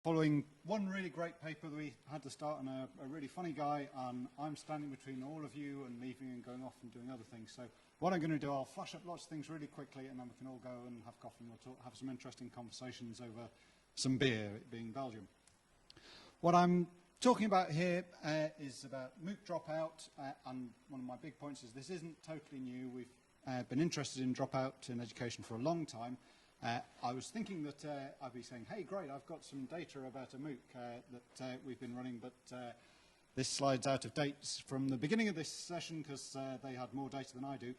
following one really great paper that we had to start, and a really funny guy, and I'm standing between all of you and leaving and going off and doing other things. So what I'm going to do, I'll flash up lots of things really quickly, and then we can all go and have coffee, and we'll have some interesting conversations over some beer, it being Belgium. What I'm talking about here is about MOOC dropout, and one of my big points is this isn't totally new. We've been interested in dropout in education for a long time. I was thinking that I'd be saying, hey, great, I've got some data about a MOOC that we've been running, but this slide's out of date from the beginning of this session because they had more data than I do.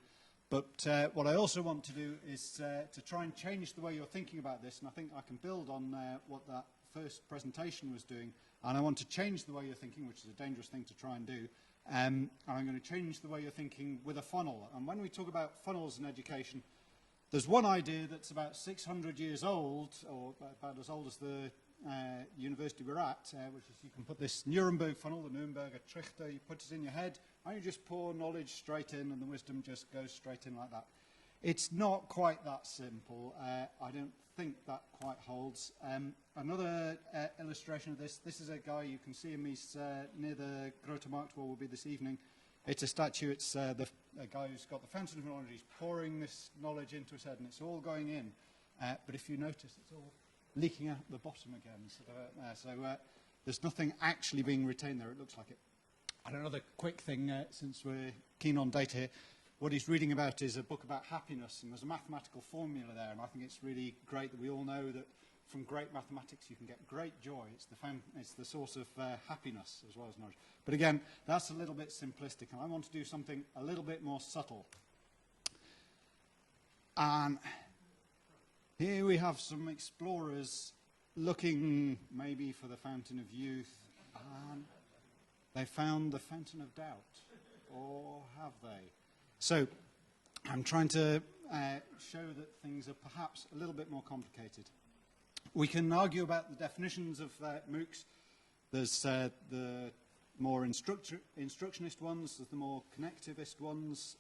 But what I also want to do is to try and change the way you're thinking about this, and I think I can build on what that first presentation was doing, and I want to change the way you're thinking, which is a dangerous thing to try and do, and I'm going to change the way you're thinking with a funnel. And when we talk about funnels in education, there's one idea that's about 600 years old, or about as old as the university we're at, which is you can put this Nuremberg funnel, the Nürnberger Trichter, you put it in your head, and you just pour knowledge straight in, and the wisdom just goes straight in like that. It's not quite that simple. I don't think that quite holds. Another illustration of this is a guy, you can see him, he's near the Grote Markt where we'll be this evening. It's a statue, it's a guy who's got the fountain of knowledge, he's pouring this knowledge into his head, and it's all going in. But if you notice, it's all leaking out the bottom again. So there's nothing actually being retained there, it looks like it. And another quick thing, since we're keen on data here, what he's reading about is a book about happiness, and there's a mathematical formula there, and I think it's really great that we all know that from great mathematics you can get great joy. It's the source of happiness as well as knowledge. But again, that's a little bit simplistic, and I want to do something a little bit more subtle. And here we have some explorers looking maybe for the fountain of youth, and they found the fountain of doubt. Or have they? So I'm trying to show that things are perhaps a little bit more complicated. We can argue about the definitions of MOOCs. There's the more instructionist ones, there's the more connectivist ones.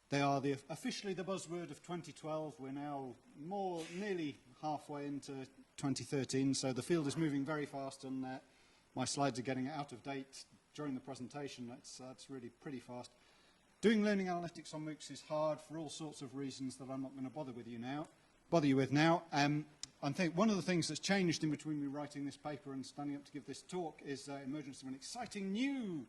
They are officially the buzzword of 2012. We're now nearly halfway into 2013, so the field is moving very fast, and my slides are getting out of date during the presentation. That's really pretty fast. Doing learning analytics on MOOCs is hard for all sorts of reasons that I'm not going to bother you with now. I think one of the things that's changed in between me writing this paper and standing up to give this talk is the emergence of an exciting new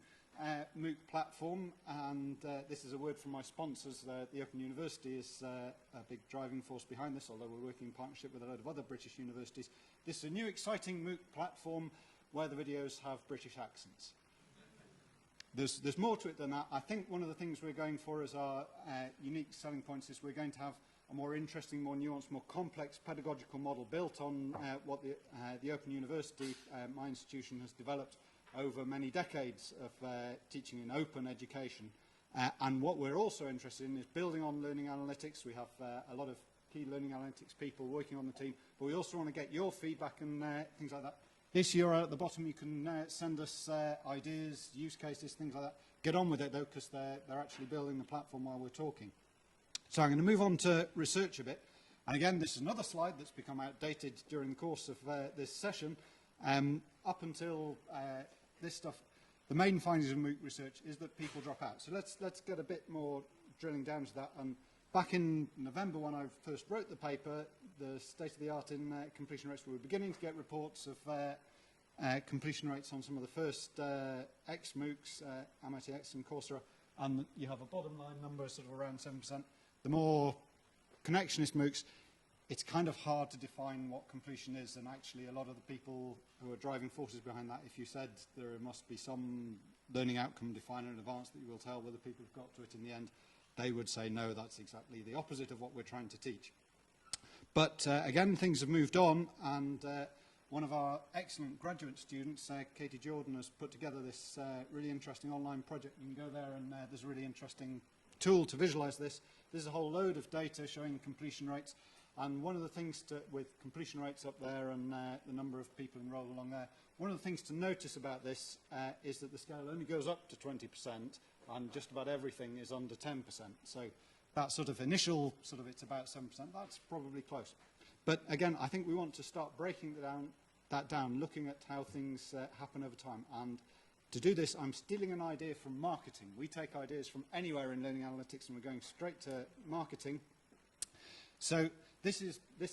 MOOC platform, and this is a word from my sponsors. The Open University is a big driving force behind this, although we're working in partnership with a load of other British universities. This is a new exciting MOOC platform where the videos have British accents. There's more to it than that. I think one of the things we're going for as our unique selling points is we're going to have a more interesting, more nuanced, more complex pedagogical model built on what the Open University, my institution, has developed over many decades of teaching in open education. And what we're also interested in is building on learning analytics. We have a lot of key learning analytics people working on the team, but we also want to get your feedback and things like that. This URL at the bottom, you can send us ideas, use cases, things like that. Get on with it, though, because they're actually building the platform while we're talking. So I'm going to move on to research a bit. And again, this is another slide that's become outdated during the course of this session. Up until this stuff, the main findings of MOOC research is that people drop out. So let's get a bit more drilling down to that. And back in November, when I first wrote the paper, the state of the art in completion rates, we were beginning to get reports of completion rates on some of the first X-MOOCs, MIT X and Coursera, and you have a bottom line number sort of around 7%. The more connectionist MOOCs, it's kind of hard to define what completion is, and actually a lot of the people who are driving forces behind that, if you said there must be some learning outcome defined in advance that you will tell whether people have got to it in the end, they would say no, that's exactly the opposite of what we're trying to teach. But again, things have moved on, and one of our excellent graduate students, Katie Jordan, has put together this really interesting online project. You can go there, and there's a really interesting tool to visualize this. There's a whole load of data showing completion rates, and one of the things with completion rates up there and the number of people enrolled along there, one of the things to notice about this is that the scale only goes up to 20%, and just about everything is under 10%. So that sort of initial, it's about 7%, that's probably close. But again, I think we want to start breaking it down that down, looking at how things happen over time. And to do this, I'm stealing an idea from marketing. We take ideas from anywhere in learning analytics, and we're going straight to marketing. So this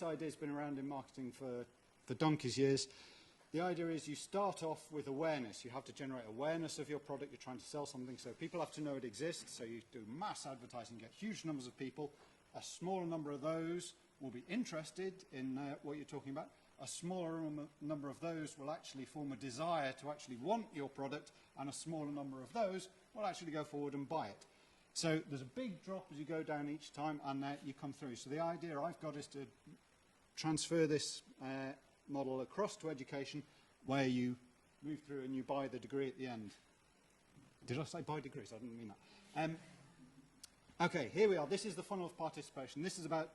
idea has been around in marketing for donkey's years. The idea is you start off with awareness. You have to generate awareness of your product. You're trying to sell something, so people have to know it exists. So you do mass advertising, get huge numbers of people. A smaller number of those will be interested in what you're talking about. A smaller number of those will actually form a desire to actually want your product, and a smaller number of those will actually go forward and buy it. So there's a big drop as you go down each time, and you come through. So the idea I've got is to transfer this model across to education, where you move through and you buy the degree at the end. Did I say buy degrees? I didn't mean that. Okay, here we are. This is the funnel of participation. This is about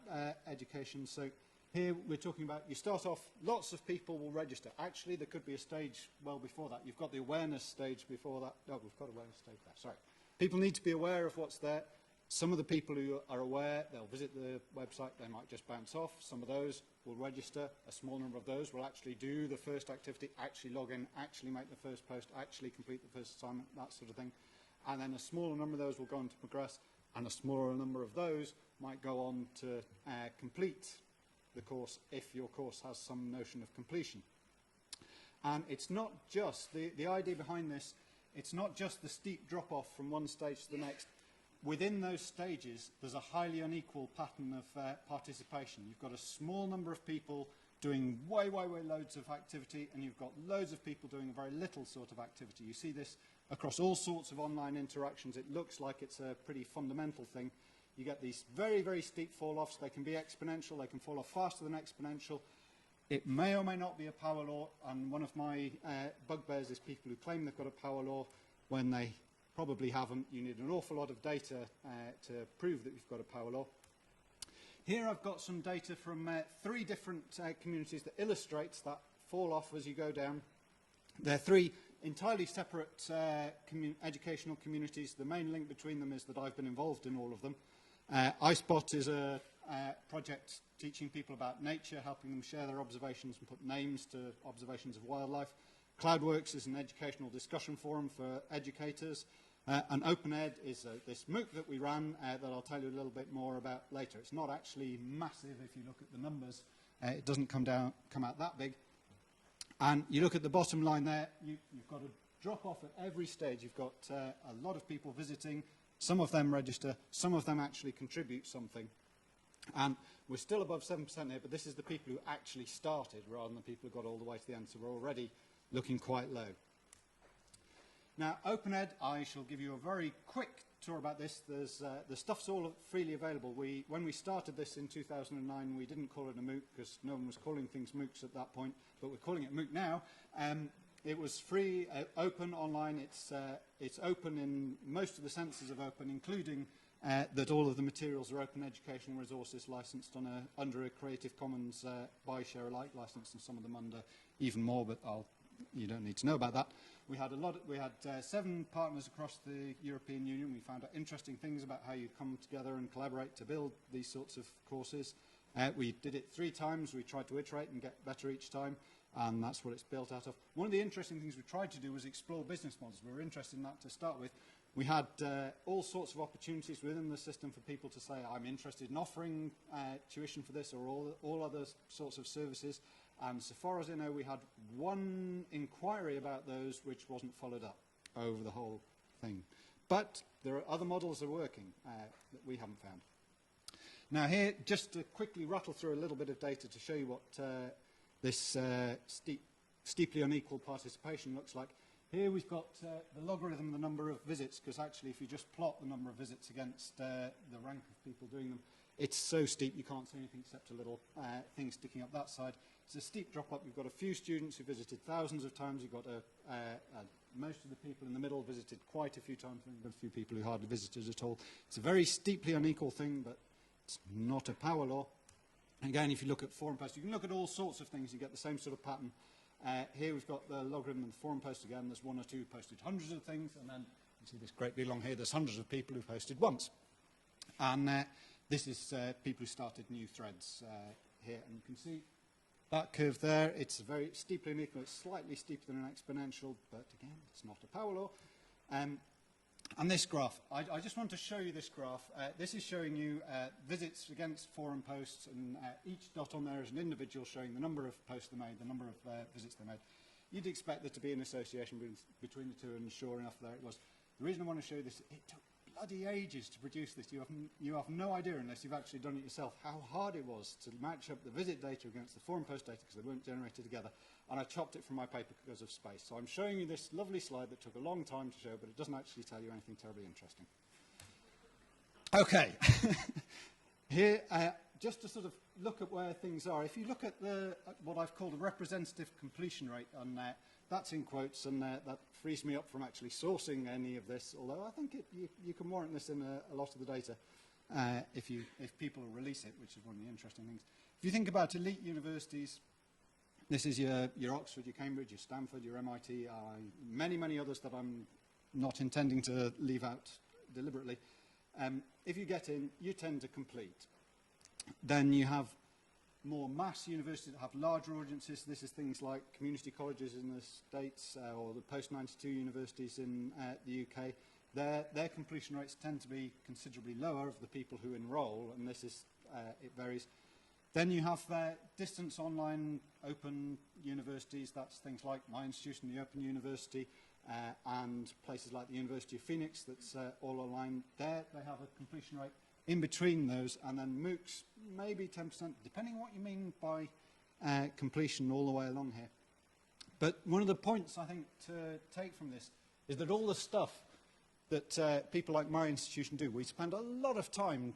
education. So here we're talking about, you start off, lots of people will register. Actually, there could be a stage well before that. You've got the awareness stage before that. Oh, we've got awareness stage there, sorry. People need to be aware of what's there. Some of the people who are aware, they'll visit the website, they might just bounce off. Some of those will register. A small number of those will actually do the first activity, actually log in, actually make the first post, actually complete the first assignment, that sort of thing. And then a smaller number of those will go on to progress, and a smaller number of those might go on to complete the course if your course has some notion of completion. And it's not just, the idea behind this, it's not just the steep drop-off from one stage to the next. Within those stages, there's a highly unequal pattern of participation. You've got a small number of people doing way loads of activity, and you've got loads of people doing very little sort of activity. You see this across all sorts of online interactions. It looks like it's a pretty fundamental thing. You get these very steep fall-offs. They can be exponential. They can fall off faster than exponential. It may or may not be a power law, and one of my bugbears is people who claim they've got a power law when they probably haven't. You need an awful lot of data to prove that you've got a power law. Here I've got some data from 3 different communities that illustrates that fall off as you go down. They're 3 entirely separate educational communities. The main link between them is that I've been involved in all of them. iSpot is a project teaching people about nature, helping them share their observations and put names to observations of wildlife. CloudWorks is an educational discussion forum for educators. And OpenEd is this MOOC that we ran that I'll tell you a little bit more about later. It's not actually massive if you look at the numbers. It doesn't come out that big. And you look at the bottom line there, you've got a drop-off at every stage. You've got a lot of people visiting. Some of them register. Some of them actually contribute something. And we're still above 7% here, but this is the people who actually started rather than the people who got all the way to the end. So we're already looking quite low. Now, OpenEd, I shall give you a very quick tour about this. The stuff's all freely available. When we started this in 2009, we didn't call it a MOOC because no one was calling things MOOCs at that point, but we're calling it MOOC now. It was free, open, online. It's open in most of the senses of open, including that all of the materials are open educational resources licensed under a Creative Commons by share alike license, and some of them under even more, but you don't need to know about that. We had 7 partners across the European Union. We found out interesting things about how you come together and collaborate to build these sorts of courses. We did it 3 times. We tried to iterate and get better each time, and that's what it's built out of. One of the interesting things we tried to do was explore business models. We were interested in that to start with. We had all sorts of opportunities within the system for people to say, I'm interested in offering tuition for this or all other sorts of services. And so far as I know, we had 1 inquiry about those which wasn't followed up over the whole thing. But there are other models that are working that we haven't found. Now here, just to quickly rattle through a little bit of data to show you what this steeply unequal participation looks like. Here we've got the logarithm of the number of visits, because actually if you just plot the number of visits against the rank of people doing them, it's so steep you can't see anything except a little thing sticking up that side. It's a steep drop up. You've got a few students who visited thousands of times. You've got most of the people in the middle visited quite a few times. You've got a few people who hardly visited at all. It's a very steeply unequal thing, but it's not a power law. And again, if you look at forum posts, you can look at all sorts of things. You get the same sort of pattern. Here we've got the logarithm of the forum post again. There's 1 or 2 who posted hundreds of things, and then you see this great big long here. There's hundreds of people who posted once. And this is people who started new threads here, and you can see That curve there, it's very steeply unequal. It's slightly steeper than an exponential, but again, it's not a power law. And this graph, I just want to show you this graph. This is showing you visits against forum posts, and each dot on there is an individual showing the number of posts they made, the number of visits they made. You'd expect there to be an association between the two, and sure enough, there it was. The reason I want to show you this, it took bloody ages to produce this. You have no idea, unless you've actually done it yourself, how hard it was to match up the visit data against the forum post data, because they weren't generated together. And I chopped it from my paper because of space. So I'm showing you this lovely slide that took a long time to show, but it doesn't actually tell you anything terribly interesting. Okay. Here, just to sort of look at where things are, if you look at what I've called a representative completion rate on there, that's in quotes, and that frees me up from actually sourcing any of this, although I think you can warrant this in a lot of the data if people release it, which is one of the interesting things. If you think about elite universities, this is your Oxford, your Cambridge, your Stanford, your MIT, many, many others that I'm not intending to leave out deliberately. If you get in, you tend to complete. Then you have more mass universities that have larger audiences. This is things like community colleges in the States or the post-92 universities in the UK. Their completion rates tend to be considerably lower of the people who enroll, and this is, it varies. Then you have distance online open universities. That's things like my institution, the Open University, and places like the University of Phoenix that's all online. There they have a completion rate in between those, and then MOOCs, maybe 10%, depending on what you mean by completion all the way along here. But one of the points, I think, to take from this is that all the stuff that people like my institution do, we spend a lot of time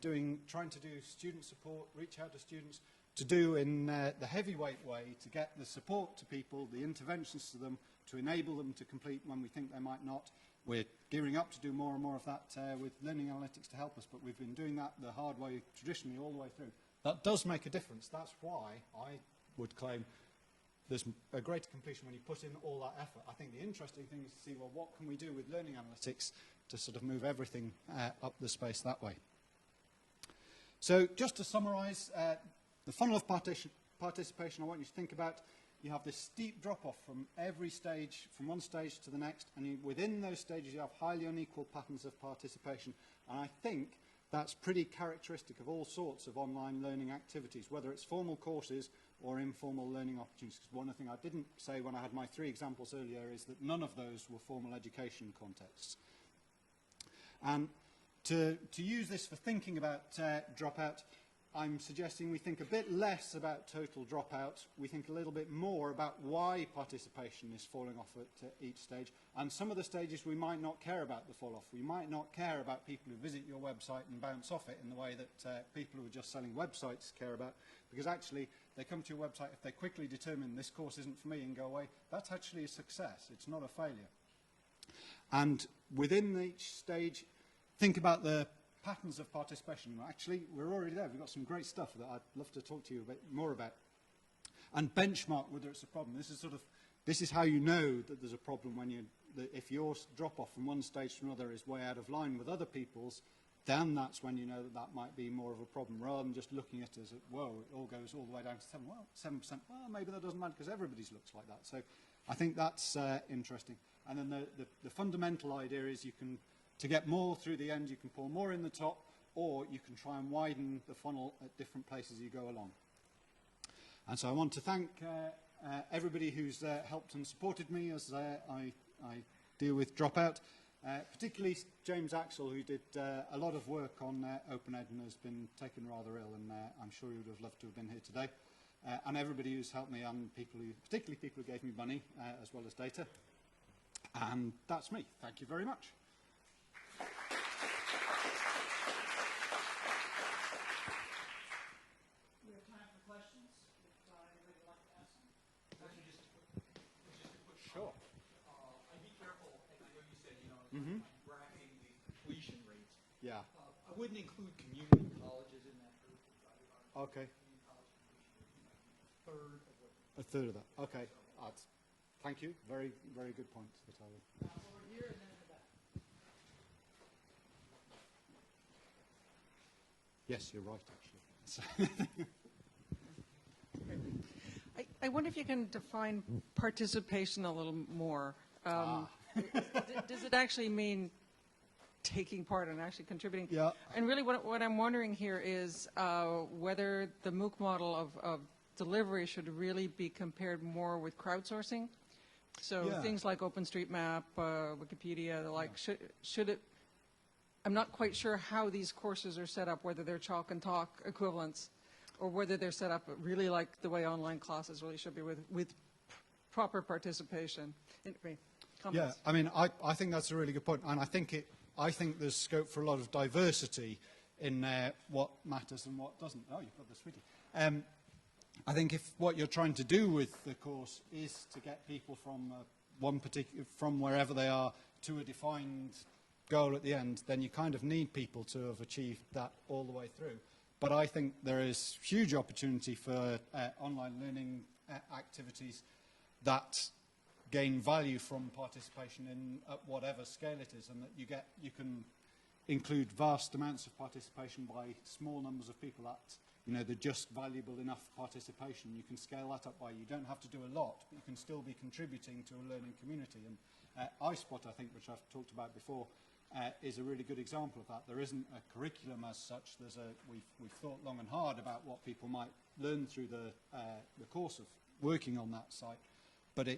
trying to do student support, reach out to students, to do in the heavyweight way, to get the support to people, the interventions to them, to enable them to complete when we think they might not. We're gearing up to do more and more of that with learning analytics to help us, but we've been doing that the hard way traditionally all the way through. That does make a difference. That's why I would claim there's a greater completion when you put in all that effort. I think the interesting thing is to see, well, what can we do with learning analytics to sort of move everything up the space that way. So just to summarize, the funnel of participation I want you to think about, you have this steep drop-off from every stage, from one stage to the next, and within those stages you have highly unequal patterns of participation. And I think that's pretty characteristic of all sorts of online learning activities, whether it's formal courses or informal learning opportunities. Because one thing I didn't say when I had my 3 examples earlier is that none of those were formal education contexts. And to use this for thinking about dropout, I'm suggesting we think a bit less about total dropout. We think a little bit more about why participation is falling off at each stage. And some of the stages we might not care about the fall off. We might not care about people who visit your website and bounce off it in the way that people who are just selling websites care about. Because actually, they come to your website, if they quickly determine this course isn't for me and go away, that's actually a success. It's not a failure. And within each stage, think about the patterns of participation. Actually, we're already there. We've got some great stuff that I'd love to talk to you a bit more about. And benchmark whether it's a problem. This is how you know that there's a problem when if your drop off from one stage to another is way out of line with other people's, then that's when you know that might be more of a problem, rather than just looking at it as, whoa, it all goes all the way down to 7. Well, 7%, well, maybe that doesn't matter because everybody's looks like that. So I think that's interesting. And then the fundamental idea is to get more through the end, you can pour more in the top, or you can try and widen the funnel at different places you go along. And so I want to thank everybody who's helped and supported me as I deal with dropout, particularly James Axel, who did a lot of work on OpenEd and has been taken rather ill, and I'm sure he would have loved to have been here today. And everybody who's helped me, and particularly people who gave me money as well as data. And that's me. Thank you very much. Graphing the completion rates. Yeah. I wouldn't include community colleges in that group. Okay. Community college completion rate might be a third of what. A third of that. Okay. Thank you. Very, very good point. Over here and then in the back. Yes, you're right, actually. I wonder if you can define participation a little more. Does it actually mean taking part and actually contributing? Yeah. And really what I'm wondering here is whether the MOOC model of delivery should really be compared more with crowdsourcing. So things like OpenStreetMap, Wikipedia, the like, should it, I'm not quite sure how these courses are set up, whether they're chalk and talk equivalents, or whether they're set up really like the way online classes really should be with proper participation. Anyway, comments? Yeah, I mean, I think that's a really good point, and I think there's scope for a lot of diversity in what matters and what doesn't. Oh, you've got the sweetie. I think if what you're trying to do with the course is to get people from from wherever they are to a defined goal at the end, then you kind of need people to have achieved that all the way through. But I think there is huge opportunity for online learning activities that gain value from participation in at whatever scale it is, and that you can include vast amounts of participation by small numbers of people at, they're just valuable enough participation. You can scale that up by, you don't have to do a lot, but you can still be contributing to a learning community. And iSpot, I think, which I've talked about before, is a really good example of that. There isn't a curriculum as such. We've thought long and hard about what people might learn through the course of working on that site, but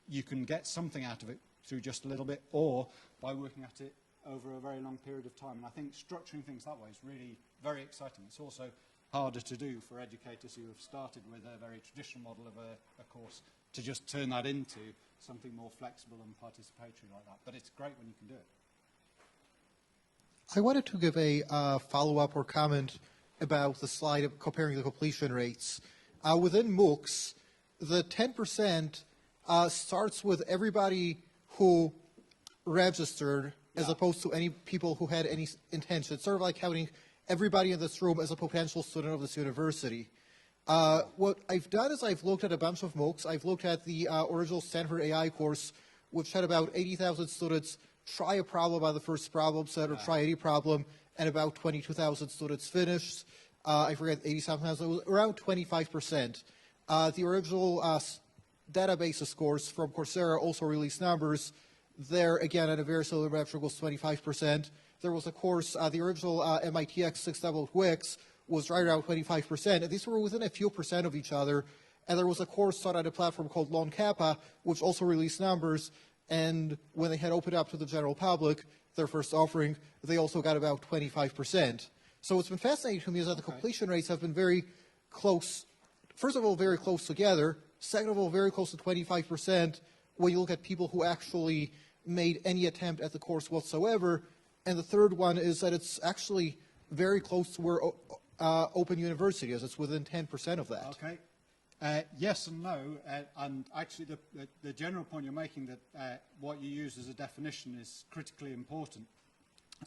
you can get something out of it through just a little bit, or by working at it over a very long period of time. And I think structuring things that way is really very exciting. It's also harder to do for educators who have started with a very traditional model of a course to just turn that into something more flexible and participatory like that. But it's great when you can do it. I wanted to give a follow-up or comment about the slide of comparing the completion rates. Within MOOCs, the 10% starts with everybody who registered as opposed to any people who had any intention. It's sort of like counting everybody in this room as a potential student of this university. What I've done is I've looked at a bunch of MOOCs. I've looked at the original Stanford AI course, which had about 80,000 students try a problem on the first problem set, or try any problem, and about 22,000 students finished. I forget, 80,000, it was around 25%. The original databases course from Coursera also released numbers. There, again, at a very similar metric, was 25%. There was a course, the original MIT X6 Wix was right around 25%, and these were within a few percent of each other. And there was a course taught on a platform called Lon Kappa, which also released numbers, and when they had opened up to the general public, their first offering, they also got about 25%. So what's been fascinating to me is that the completion rates have been very close. First of all, very close together. Second of all, very close to 25% when you look at people who actually made any attempt at the course whatsoever. And the third one is that it's actually very close to where Open University is. It's within 10% of that. Okay. Yes and no, and actually the general point you're making that what you use as a definition is critically important,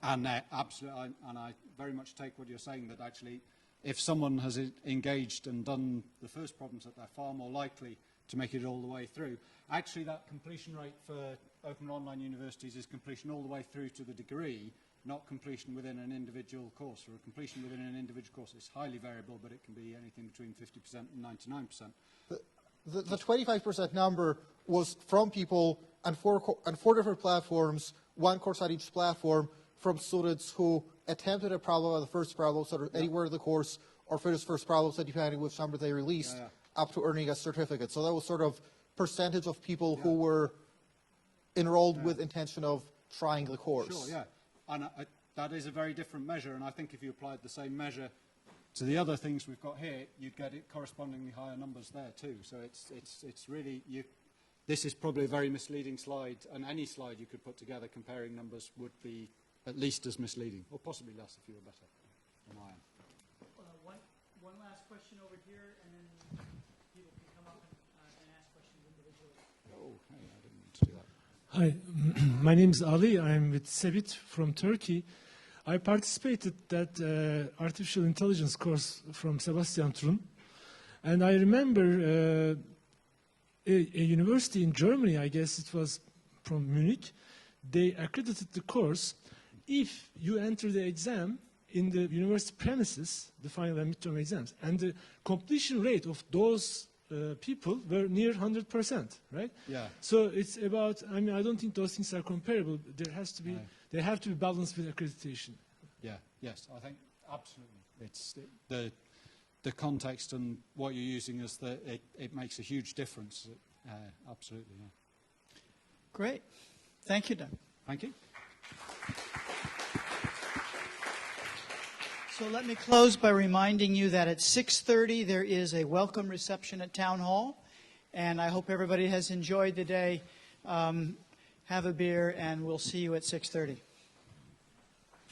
and absolutely, and I very much take what you're saying, that actually if someone has engaged and done the first problem set, they're far more likely to make it all the way through. Actually, that completion rate for open online universities is completion all the way through to the degree, not completion within an individual course. Or a completion within an individual course is highly variable, but it can be anything between 50% and 99%. The 25% number was from people on four different platforms, one course on each platform, from students who attempted a problem on the first problem set or anywhere in the course, or finished first problem set depending which number they released, up to earning a certificate. So that was sort of percentage of people who were enrolled with intention of trying the course. Sure, yeah. And that is a very different measure, and I think if you applied the same measure to the other things we've got here, you'd get it correspondingly higher numbers there too. So it's really, this is probably a very misleading slide, and any slide you could put together comparing numbers would be at least as misleading, or possibly less if you were better than I am. One last question over here, and then people can come up and ask questions individually. Oh, hey, I didn't mean to do that. Hi, my name is Ali. I'm with Sebit from Turkey. I participated that artificial intelligence course from Sebastian Trun, and I remember a university in Germany, I guess it was from Munich, they accredited the course if you enter the exam in the university premises, the final and midterm exams, and the completion rate of those people were near 100%, right? Yeah. So it's about, I mean, I don't think those things are comparable. There has to be, No. they have to be balanced with accreditation. Yeah, yes, I think absolutely. It's the context and what you're using as it makes a huge difference. Absolutely, yeah. Great. Thank you, Doug. Thank you. So let me close by reminding you that at 6:30 there is a welcome reception at Town Hall, and I hope everybody has enjoyed the day. Have a beer, and we'll see you at 6:30.